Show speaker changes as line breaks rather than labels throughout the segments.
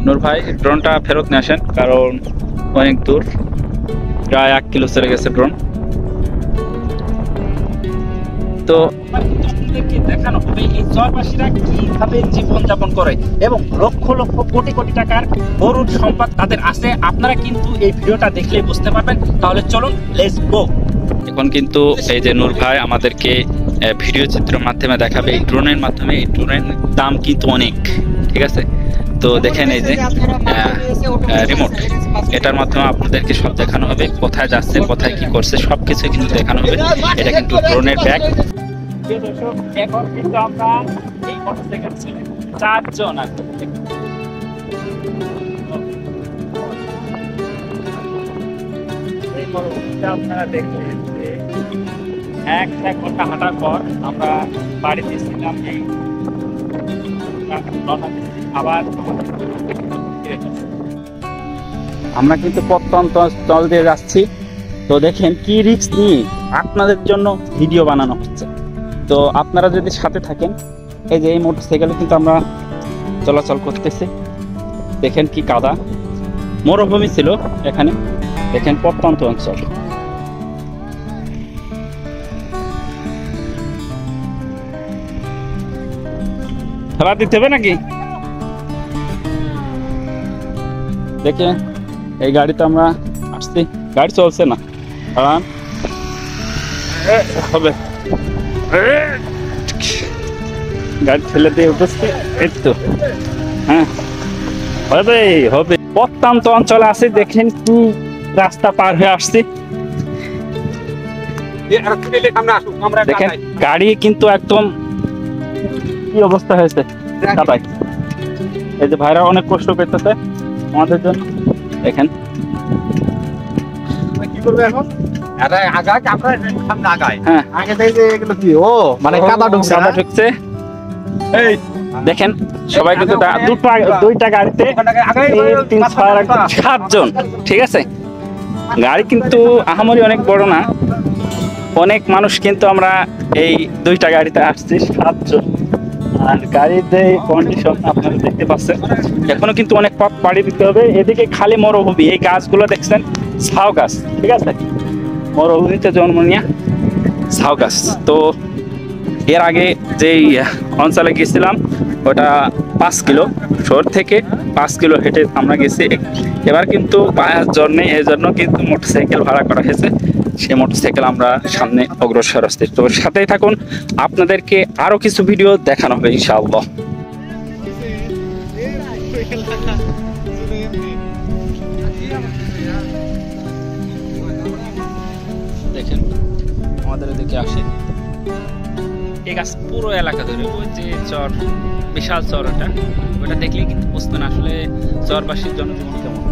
নূর ভাই ড্রোনটা ফেরত নিয়ে আসেন, কারণ অনেক দূর, প্রায় 1 কিলো চলে গেছে ড্রোন। তো দেখানো হবে এই চরবাসীরা কিভাবে জীবনযাপন করে এবং লক্ষ লক্ষ কোটি কোটি টাকার গরুর সম্পদ তাদের আছে। আপনারা কিন্তু এই ভিডিওটা দেখলেই বুঝতে পারবেন। তাহলে চলুন, লেটস গো। এখন কিন্তু এই যে নূর ভাই আমাদেরকে ভিডিও চিত্রের মাধ্যমে দেখাবে এই ড্রোনের মাধ্যমে। এই ড্রোনের দাম কিন্তু অনেক, ঠিক আছে। তো দেখেন এই যে রিমোট, এটার মাধ্যমে আপনাদেরকে সব দেখানো হবে, কোথায় যাচ্ছে, কোথায় কি করছে, সবকিছু কিন্তু দেখানো হবে। এটা কিন্তু ড্রোনের ব্যাগ। এখন কিন্তু আমরা এই মোটরসাইকেল ছেড়ে 4 জন আছি। এই মোটরসাইকেলটা আপনারা দেখলেন যে 1 ঘন্টা হাঁটার পর আমরা বাড়িতে ছিলাম। এই আবার আমরা কিন্তু প্রত্যন্ত অঞ্চল দিয়ে যাচ্ছি। তো দেখেন কি রিস্ক নিয়ে আপনাদের জন্য ভিডিও বানানো হচ্ছে। তো আপনারা যদি সাথে থাকেন, এই যে এই মোটরসাইকেলে কিন্তু আমরা চলাচল করতেছি। দেখেন কি কাদা, মরুভূমি ছিল এখানে। দেখেন প্রত্যন্ত অঞ্চল। খেলা দিতে হবে নাকি? দেখেন এই গাড়িতে আমরা আসছি, গাড়ি চলছে না, কারণ হবে গাড়ি ঠেলে দিয়ে উঠেছে। এই তো হ্যাঁ, হবে হবে। প্রত্যন্ত অঞ্চলে আছে, দেখেন কি রাস্তা পার হয়ে আসছি। দেখেন গাড়ি কিন্তু একদম কি অবস্থা হয়েছে কাদায়। এই যে ভাইরা অনেক কষ্ট করতেছে আমাদের জন্য। দেখেন কি করবে এখন, দেখেন সবাই কিন্তু দুইটা গাড়িতে 7 জন, ঠিক আছে। গাড়ি কিন্তু আহামরি অনেক বড় না, অনেক মানুষ কিন্তু আমরা এই 2টা গাড়িতে আসছি 7 জন। আর গাড়ির যে কন্ডিশন আপনারা দেখতে পাচ্ছেন, এখনো কিন্তু অনেক পথ পাড়ি দিতে হবে। এদিকে খালি মরুভূমি, এই গাছগুলো দেখছেন ঝাউ গাছ, ঠিক আছে। মরুভূমিতে জন্ম নিয়ে ঝাউ গাছ। তো এর আগে যেই অঞ্চলে গেছিলাম ওটা 5 কিলো, শহর থেকে 5 কিলো হেঁটে আমরা গেছি। এবার কিন্তু পায়ের জন্য, এই জন্য কিন্তু মোটরসাইকেল ভাড়া করা হয়েছে। সেই মোটরসাইকেল আমরা সামনে অগ্রসর হচ্ছি। তো সাথেই থাকুন, আপনাদেরকে আরো কিছু ভিডিও দেখানো হবে ইনশাআল্লাহ। দেখেন আমাদের এদিকে আসে এই গাছ পুরো এলাকা ধরে, ওই যে চর, বিশাল চর, ওটা দেখলে কিন্তু বুঝতেন আসলে চরবাসীর জনজীবন কেমন।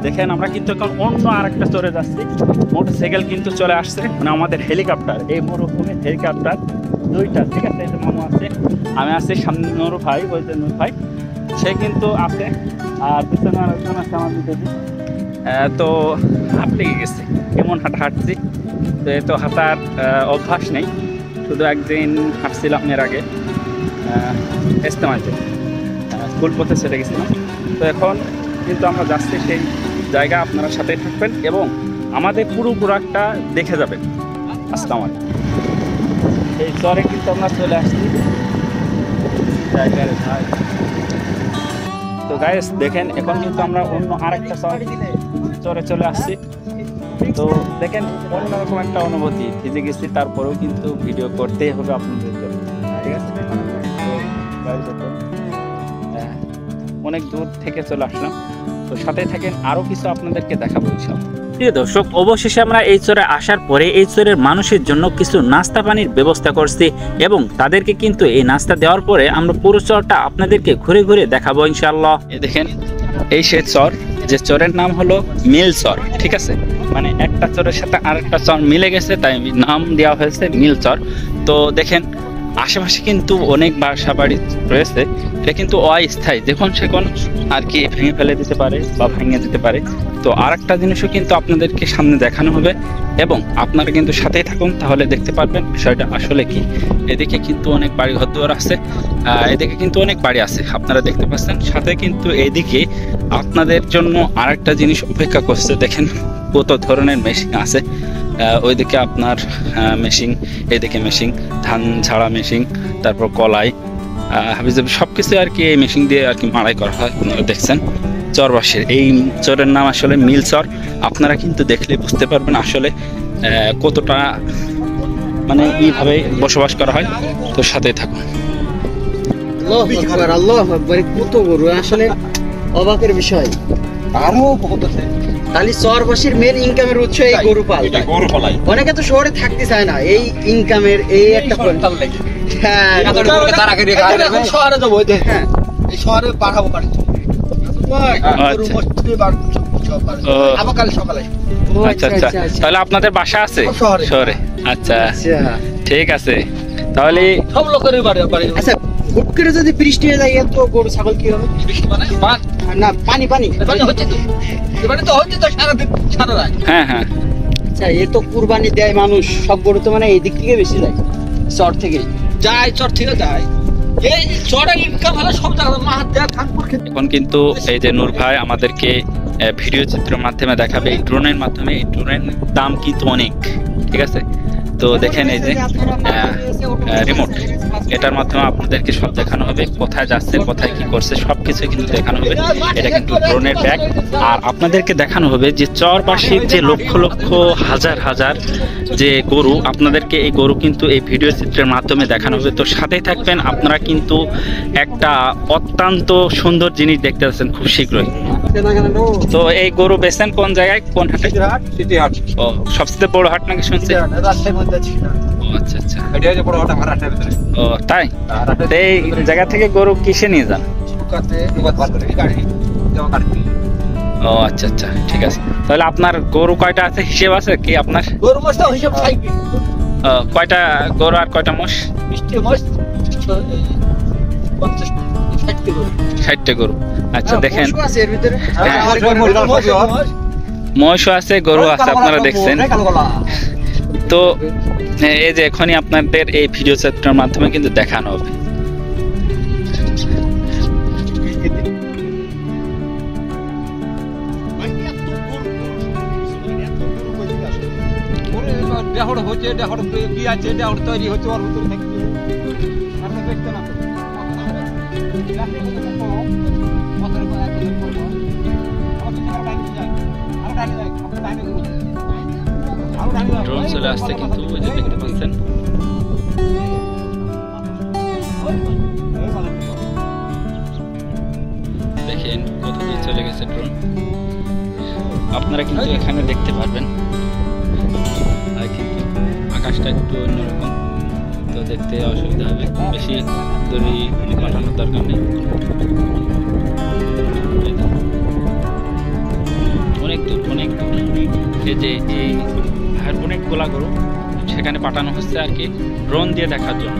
দেখেন আমরা কিন্তু এখন অন্য আরেকটা চরে যাচ্ছি। মোটরসাইকেল কিন্তু চলে আসছে, মানে আমাদের হেলিকপ্টার, এই মরুভূমির হেলিকপ্টার 2টা, ঠিক আছে। এই যে মামু আছে, আমি আছি, সামনে নূর ভাই, ওই যে নূর ভাই সে কিন্তু আছে, আর পিছনে আরেকজন আছে আমাদের দিদি। তো হাঁপলে গেছে, কেমন হাঁটছি। তো এ তো হাঁটার অভ্যাস নেই, শুধু একদিন হাঁটছিলাম এর আগে ইস্তেমাতে, স্কুল পথে চলে গেছিলাম। তো এখন কিন্তু আমরা যাচ্ছি সেই জায়গা, আপনারা সাথে থাকবেন এবং আমাদের পুরো প্রোডাক্টটা দেখে যাবেন। আসসালামু আলাইকুম। এই চরে কিন্তু আমরা চলে আসছি জায়গার ভাই। তো গাইস দেখেন এখন কিন্তু আমরা অন্য আরেকটা চরে চলে আসছি। তো দেখেন অন্যরকম একটা অনুভূতি, ভিজে গেছি, তারপরেও কিন্তু ভিডিও করতেই হবে আপনাদের জন্য, ঠিক আছে। তো অনেক দূর থেকে চলে আসলাম। তো সাথে থাকেন, আরো কিছু আপনাদেরকে দেখাবো ইনশাআল্লাহ। প্রিয় দর্শক, অবশেষে আমরা এই চরে আসার পরে এই চরের মানুষের জন্য কিছু নাস্তা পানির ব্যবস্থা করছি এবং তাদেরকে কিন্তু এই নাস্তা দেওয়ার পরে আমরা পুরো চরটা আপনাদেরকে ঘুরে ঘুরে দেখাবো ইনশাআল্লাহ। এই দেখেন এই সেই চর, যে চরের নাম হলো মিল চর, ঠিক আছে। মানে একটা চরের সাথে আরেকটা চর মিলে গেছে, তাই নাম দেওয়া হয়েছে মিল চর। তো দেখেন আশেপাশে কিন্তু অনেক বাসা বাড়ি রয়েছে, এটা কিন্তু অস্থায়ী, যখন সেখন আর কি ভেঙে ফেলে দিতে পারে বা ভেঙে দিতে পারে। তো আর একটা জিনিসও কিন্তু আপনাদেরকে সামনে দেখানো হবে এবং আপনারা কিন্তু সাথেই থাকুন, তাহলে দেখতে পারবেন বিষয়টা আসলে কি। এদিকে কিন্তু অনেক বাড়ি ঘর দুয়ার আছে, এদিকে কিন্তু অনেক বাড়ি আছে আপনারা দেখতে পাচ্ছেন, সাথে কিন্তু এদিকে আপনাদের জন্য আর একটা জিনিস অপেক্ষা করছে। দেখেন কত ধরনের মেশিন আছে, ওইদিকে আপনার মেশিন, এদিকে মেশিন, ধান ঝাড়া মেশিন, তারপর কলাই হাবিজাবি সব কিছু আর কি এই মেশিন দিয়ে আর কি মাড়াই করা হয়। আপনারা দেখছেন চরবাসের এই চরের নাম আসলে মিল চর। আপনারা কিন্তু দেখলে বুঝতে পারবেন আসলে কতটা মানে এইভাবে বসবাস করা হয়। তো সাথেই থাকুন।
আল্লাহু আকবার, কত গরু, আসলে অবাকের বিষয়। আরো বহুত আছে, খালি চরবাসীর মেন ইনকামের উৎস এই গরু পালাই। অনেকে তো শহরে থাকতে চায় না, এই ইনকামের এই একটা শহরে যাবো, এই শহরে পাঠাবো কাটতে।
আচ্ছা আচ্ছা, তাহলে আপনাদের বাসা আছে শহরে? আচ্ছা ঠিক আছে, তাহলে
সব লোকের বাড়ি। আচ্ছা, হুট করে যদি বৃষ্টি হয়ে যায় তো গরু ছাগল কি হবে? না, পানি হচ্ছে তো সারা রাত।
হ্যাঁ হ্যাঁ,
আচ্ছা, এ তো কুরবানি দেয় মানুষ, সব গরু তো মানে এই দিক থেকে বেশি যায়, চর থেকে যায়, চর থেকে যায়। এই চরের ইনকাম হলো সব জায়গায় মাহাত খানপুর।
এখন কিন্তু এই যে নূর ভাই আমাদেরকে ভিডিও চিত্রের মাধ্যমে দেখাবে, এই ড্রোনের মাধ্যমে। এই ড্রোনের দাম কিন্তু অনেক, ঠিক আছে? তো দেখেন এই যে রিমোট, এটার মাধ্যমে আপনাদেরকে সব দেখানো হবে, কোথায় যাচ্ছে, কোথায় কি করছে, সবকিছু কিন্তু দেখানো হবে। এটা কিন্তু ড্রোনের ব্যাগ। আর আপনাদেরকে দেখানো হবে যে চরবাসীর যে লক্ষ লক্ষ হাজার হাজার যে গরু, আপনাদেরকে এই গরু কিন্তু এই ভিডিও চিত্রের মাধ্যমে দেখানো হবে। তো সাথেই থাকবেন, আপনারা কিন্তু একটা অত্যন্ত সুন্দর জিনিস দেখতে পাচ্ছেন খুব শীঘ্রই। তো এই গরু বেচেন কোন জায়গায়, কোন হাটে? ও, সবচেয়ে বড় হাট নাকি শুনছি? আচ্ছা আচ্ছা, ও তাই? এই জায়গা থেকে গরু কিসে নিয়ে যান? ও আচ্ছা আচ্ছা, ঠিক আছে। তাহলে আপনার গরু কয়টা আছে, হিসেব আছে কি আপনার? কয়টা গরু আর কয়টা মোষ? 60টা গরু। আচ্ছা দেখেন, মহিষও আছে, গরু আছে, আপনারা দেখছেন। তো এই যে এখনই আপনাদের এই ভিডিও চিত্রের মাধ্যমে কিন্তু দেখানো হবে। ড্রোন চলে আসছে কিন্তু, ওই যে দেখতে পাচ্ছেন। দেখেন কত দূর চলে গেছে ড্রোন, আপনারা কিন্তু এখানে দেখতে পারবেন। আর কিন্তু আকাশটা একটু অন্যরকম, তো দেখতে অসুবিধা হবে, বেশি দূরে পাঠানোর দরকার নেই। অনেক দূর, অনেক দূর। এই যে এই অনেক গোলা গরু সেখানে পাঠানো হচ্ছে আর কি, ড্রোন দিয়ে দেখার জন্য।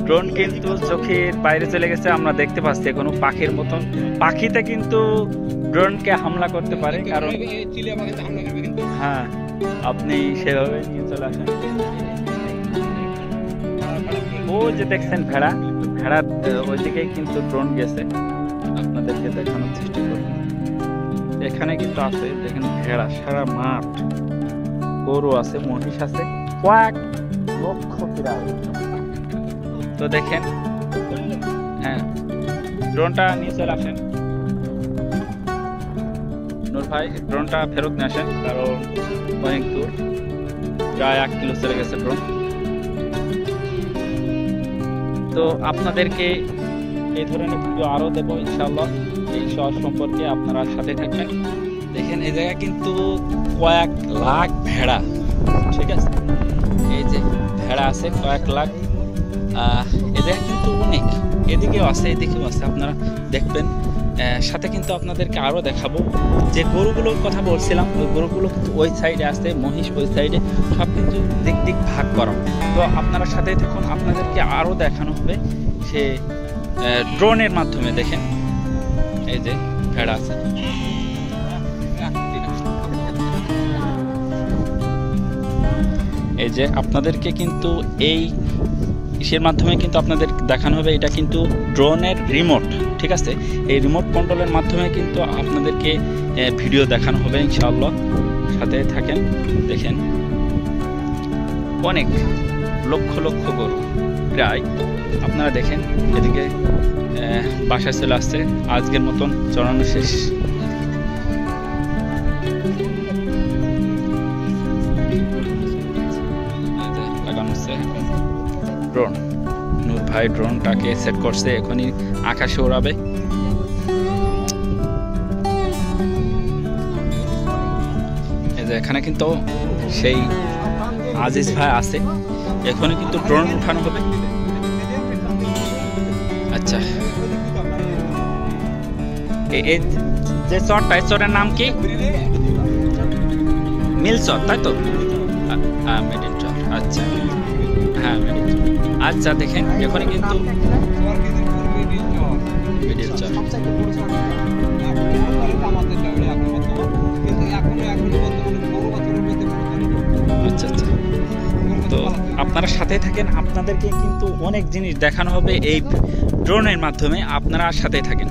ড্রোন কিন্তু চোখের বাইরে চলে গেছে, আমরা দেখতে পাচ্ছি কোনো পাখির মতন। পাখিতে কিন্তু ড্রোনকে হামলা করতে পারে, কারণ হ্যাঁ আপনি সেভাবে নিয়ে চলে আসেন। ও যে দেখছেন ভেড়া, ভেড়ার ওইদিকে কিন্তু ড্রোন গেছে, আপনাদেরকে দেখানোর চেষ্টা করব। এখানে কিন্তু আছে দেখেন ভেড়া, সারা মাঠ গরু আছে, মহিষ আছে, কয়েক লক্ষ প্রায়। তো দেখেন, হ্যাঁ ড্রোনটা নিয়ে চলে আসেন নূর ভাই, ড্রোনটা ফেরত নিয়ে আসেন, কারণ অনেক দূর, প্রায় 1 কিলো চলে গেছে ড্রোন। তো আপনাদেরকে এই ধরনের ভিডিও আরও দেবো ইনশাআল্লাহ, এই শহর সম্পর্কে আপনারা সাথে থাকবেন। দেখেন এই জায়গায় কিন্তু কয়েক লাখ ভেড়া, ঠিক আছে? এই যে ভেড়া আছে কয়েক লাখ। এদের কিন্তু অনেক, এদিকেও আছে এদিকেও আছে, আপনারা দেখবেন। সাথে কিন্তু আপনাদেরকে আরও দেখাবো যে গরুগুলোর কথা বলছিলাম, ওই গরুগুলো কিন্তু ওই সাইডে আছে, মহিষ ওই সাইডে, সব কিন্তু দিক দিক ভাগ করা। তো আপনারা সাথে দেখুন, আপনাদেরকে আরও দেখানো হবে সে ড্রোনের মাধ্যমে। দেখেন এই যে ভেড়া আছে, এই যে আপনাদেরকে কিন্তু এই ইসের মাধ্যমে কিন্তু আপনাদের দেখানো হবে, এটা কিন্তু ড্রোনের রিমোট, ঠিক আছে? এই রিমোট কন্ট্রোলের মাধ্যমে কিন্তু আপনাদেরকে ভিডিও দেখানো হবে ইনশাআল্লাহ। সাথে থাকেন, দেখেন অনেক লক্ষ লক্ষ গরু প্রায়। আপনারা দেখেন এদিকে বাসায় চলে আসছে, আজকের মতন চড়ানো শেষ। লাগানো হচ্ছে ড্রোন, নূর ভাই ড্রোনটাকে সেট করছে, এখনই আকাশে ওড়াবে। এই যে এখানে কিন্তু সেই আজিজ ভাই আছে, এখনই কিন্তু ড্রোন উঠানো হবে। আচ্ছা, এই যে চরটা, এই চরের নাম কি? মিল চর, তাই তো? মিডিল চর, আচ্ছা হ্যাঁ মিডিল চর। আচ্ছা দেখেন এখনই কিন্তু মিডিল চর। আচ্ছা আচ্ছা, তো আপনারা সাথে থাকেন, আপনাদেরকে কিন্তু অনেক জিনিস দেখানো হবে এই ড্রোনের মাধ্যমে, আপনারা সাথে থাকেন।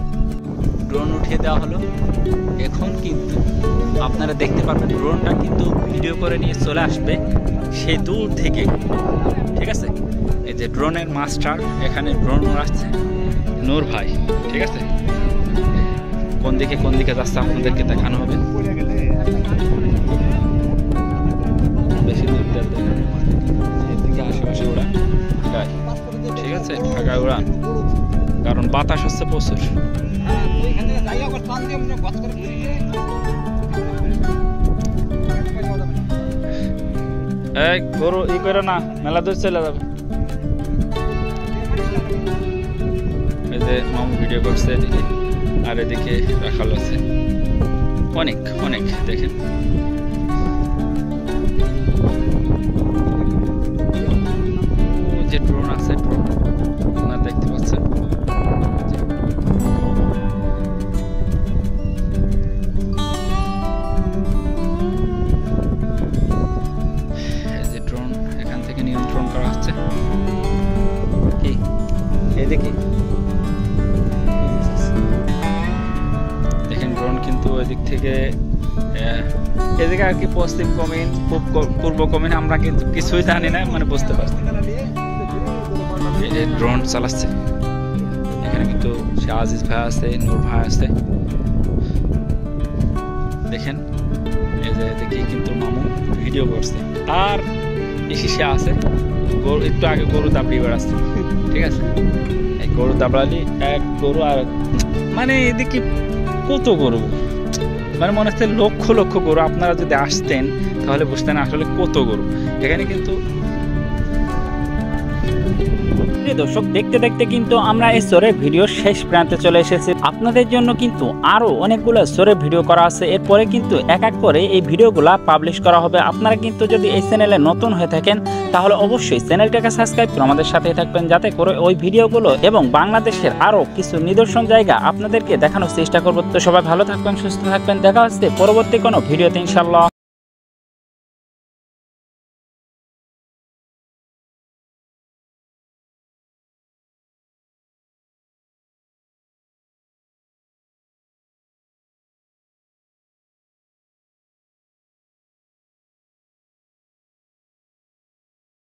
ড্রোন উঠিয়ে দেওয়া হলো, এখন কিন্তু আপনারা দেখতে পারবেন ড্রোনটা কিন্তু ভিডিও করে নিয়ে চলে আসবে সেই দূর থেকে, ঠিক আছে? এই যে ড্রোনের মাস্টার, এখানে ড্রোন আসছে নূর ভাই, ঠিক আছে? কোন দিকে যাচ্ছে আপনাদেরকে দেখানো হবে। বেশি দূর এদিকে আশেপাশে উড়ান, ঠিক আছে? ঢাকায় উড়ান, কারণ বাতাস হচ্ছে প্রচুর। এই গরু ই করে না, মেলা দূর চলে যাবে। এই যে মামু ভিডিও করছে এদিকে, আর এদিকে রাখাল আছে অনেক অনেক। দেখেন যে ড্রোন আছে, ড্রোন আপনারা দেখতে পাচ্ছেন। এই যে ড্রোন এখান থেকে নিয়ন্ত্রণ করা হচ্ছে। কি এদিকে দেখেন ড্রোন কিন্তু ওইদিক থেকে, এদিকে আর কি পশ্চিম কমিন, পূর্ব কমিন, আমরা কিন্তু কিছুই জানি না, মানে বুঝতে পারছি। ড্রোন চালাচ্ছে এখানে কিন্তু সে আজিজ ভাই আছে, নূর ভাই আছে। দেখেন এই যে দেখি কিন্তু মামু ভিডিও করছে, আর এসে সে আছে গরু, একটু আগে গরু দাবড়ি বেড়াচ্ছে, ঠিক আছে? এই গরু দাবড়ালি এক গরু, আর মানে এদিকে কত গরু, মানে মনে হচ্ছে লক্ষ লক্ষ গরু। আপনারা যদি আসতেন তাহলে বুঝতেন আসলে কত গরু এখানে। কিন্তু দর্শক দেখতে দেখতে কিন্তু আমরা এই চরের ভিডিও শেষ প্রান্তে চলে এসেছি। আপনাদের জন্য কিন্তু আরো অনেকগুলো চরের ভিডিও করা আছে, এরপরে কিন্তু এক এক করে এই ভিডিওগুলা পাবলিশ করা হবে। আপনারা কিন্তু যদি এই চ্যানেলে নতুন হয়ে থাকেন তাহলে অবশ্যই চ্যানেলটাকে সাবস্ক্রাইব করে আমাদের সাথেই থাকবেন, যাতে করে ওই ভিডিওগুলো এবং বাংলাদেশের আরো কিছু নিদর্শন জায়গা আপনাদেরকে দেখানোর চেষ্টা করব। তো সবাই ভালো থাকবেন, সুস্থ থাকবেন, দেখা হচ্ছে পরবর্তী কোনো ভিডিওতে ইনশাআল্লাহ।